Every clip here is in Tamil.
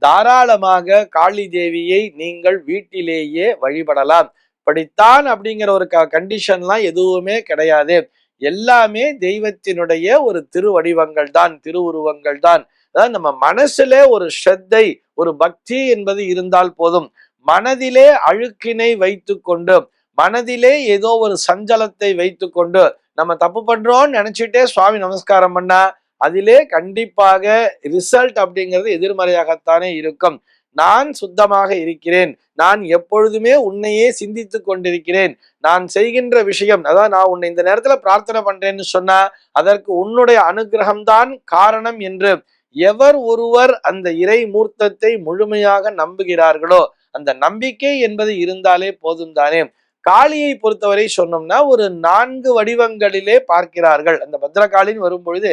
தாராளமாக காளி தேவியை நீங்கள் வீட்டிலேயே வழிபடலாம். இப்படித்தான் அப்படிங்கிற ஒரு கண்டிஷன்லாம் எதுவுமே கிடையாது. எல்லாமே தெய்வத்தினுடைய ஒரு திருவடிவங்கள் தான், திருவுருவங்கள் தான். அதாவது நம்ம மனசுல ஒரு ஸ்ரத்தை, ஒரு பக்தி என்பது இருந்தால் போதும். மனதிலே அழுக்கினை வைத்து கொண்டு, மனதிலே ஏதோ ஒரு சஞ்சலத்தை வைத்து கொண்டு நம்ம தப்பு பண்றோம்னு நினைச்சிட்டே சுவாமி நமஸ்காரம் பண்ணா அதிலே கண்டிப்பாக ரிசல்ட் அப்படிங்கிறது எதிர்மறையாகத்தானே இருக்கும். நான் சுத்தமாக இருக்கிறேன், நான் எப்பொழுதுமே உன்னையே சிந்தித்து கொண்டிருக்கிறேன், நான் செய்கின்ற விஷயம், அதாவது நான் உன்னை இந்த நேரத்துல பிரார்த்தனை பண்றேன்னு சொன்னா அதற்கு உன்னுடைய அனுகிரகம்தான் காரணம் என்று எவர் ஒருவர் அந்த இறை மூர்த்தத்தை முழுமையாக நம்புகிறார்களோ அந்த நம்பிக்கை என்பது இருந்தாலே போதும் தானே. காளியை பொறுத்தவரை சொன்னோம்னா ஒரு 4 வடிவங்களிலே பார்க்கிறார்கள். அந்த பத்ரகாளின்னு வரும் பொழுது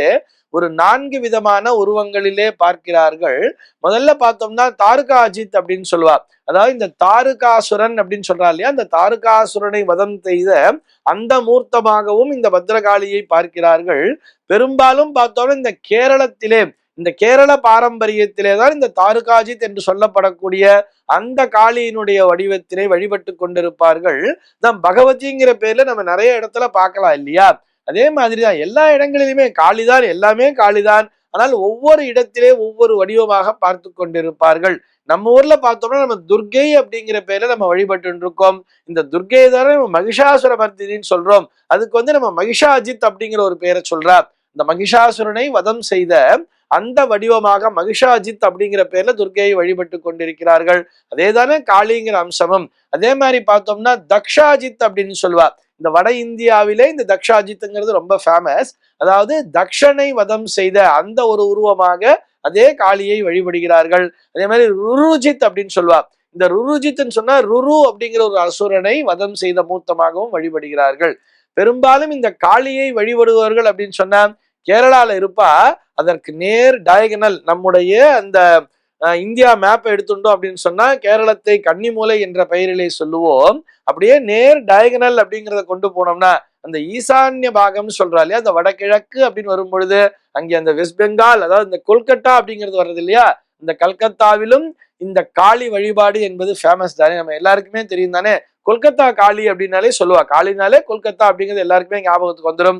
ஒரு 4 விதமான உருவங்களிலே பார்க்கிறார்கள். முதல்ல பார்த்தோம்னா தாருகா அஜித் அப்படின்னு சொல்லுவார். அதாவது இந்த தாருகாசுரன் அப்படின்னு சொல்றா இல்லையா, அந்த தாருகாசுரனை வதம் செய்த அந்த மூர்த்தமாகவும் இந்த பத்ரகாளியை பார்க்கிறார்கள். பெரும்பாலும் பார்த்தோம்னா இந்த கேரளத்திலே, இந்த கேரள பாரம்பரியத்திலே தான் இந்த தாருகாஜித் என்று சொல்லப்படக்கூடிய அந்த காளியினுடைய வடிவத்தினை வழிபட்டு கொண்டிருப்பார்கள். தான் பகவதிங்கிற பேர்ல நம்ம நிறைய இடத்துல பார்க்கலாம் இல்லையா. அதே மாதிரிதான் எல்லா இடங்களிலுமே காளிதான், எல்லாமே காளிதான். ஆனால் ஒவ்வொரு இடத்திலே ஒவ்வொரு வடிவமாக பார்த்து கொண்டிருப்பார்கள். நம்ம ஊர்ல பார்த்தோம்னா நம்ம துர்கை அப்படிங்கிற பேர்ல நம்ம வழிபட்டு இருக்கோம். இந்த துர்கை தானே நம்ம மகிஷாசுர மர்த்தினின்னு சொல்றோம். அதுக்கு நம்ம மகிஷாஜித் அப்படிங்கிற ஒரு பேரை சொல்றார். இந்த மகிஷாசுரனை வதம் செய்த அந்த வடிவமாக மகிஷாஜித் அப்படிங்கிற பேர்ல துர்கையை வழிபட்டு கொண்டிருக்கிறார்கள். அதே தானே காளிங்கிற அம்சமும். அதே மாதிரி பார்த்தோம்னா தக்ஷாஜித் அப்படின்னு சொல்லுவார். இந்த வட இந்தியாவிலே இந்த தக்ஷாஜித்ங்கிறது ரொம்ப ஃபேமஸ். அதாவது தக்ஷனை வதம் செய்த அந்த ஒரு உருவமாக அதே காளியை வழிபடுகிறார்கள். அதே மாதிரி ருருஜித் அப்படின்னு சொல்லுவார். இந்த ருருஜித்ன்னு சொன்னா ருரு அப்படிங்கிற ஒரு அசுரனை வதம் செய்த மூர்த்தமாகவும் வழிபடுகிறார்கள். பெரும்பாலும் இந்த காளியை வழிபடுவார்கள் அப்படின்னு சொன்னா கேரளால இருப்பா. அதற்கு நேர் டயகனல் நம்முடைய அந்த இந்தியா மேப் எடுத்துட்டோம் அப்படின்னு சொன்னா கேரளத்தை கன்னிமூலை என்ற பெயரிலே சொல்லுவோம். அப்படியே நேர் டயகனல் அப்படிங்கிறத கொண்டு போனோம்னா அந்த ஈசான்ய பாகம் சொல்றா இல்லையா, அந்த வடகிழக்கு அப்படின்னு வரும் பொழுது அங்கே அந்த வெஸ்ட் பெங்கால், அதாவது இந்த கொல்கத்தா அப்படிங்கிறது வர்றது இல்லையா, இந்த கல்கத்தாவிலும் இந்த காளி வழிபாடு என்பது ஃபேமஸ் தானே, நம்ம எல்லாருக்குமே தெரியும் தானே. கொல்கத்தா காளி அப்படின்னாலே சொல்லுவா, காளினாலே கொல்கத்தா அப்படிங்கிறது எல்லாருக்குமே ஞாபகத்துக்கு வந்துடும்.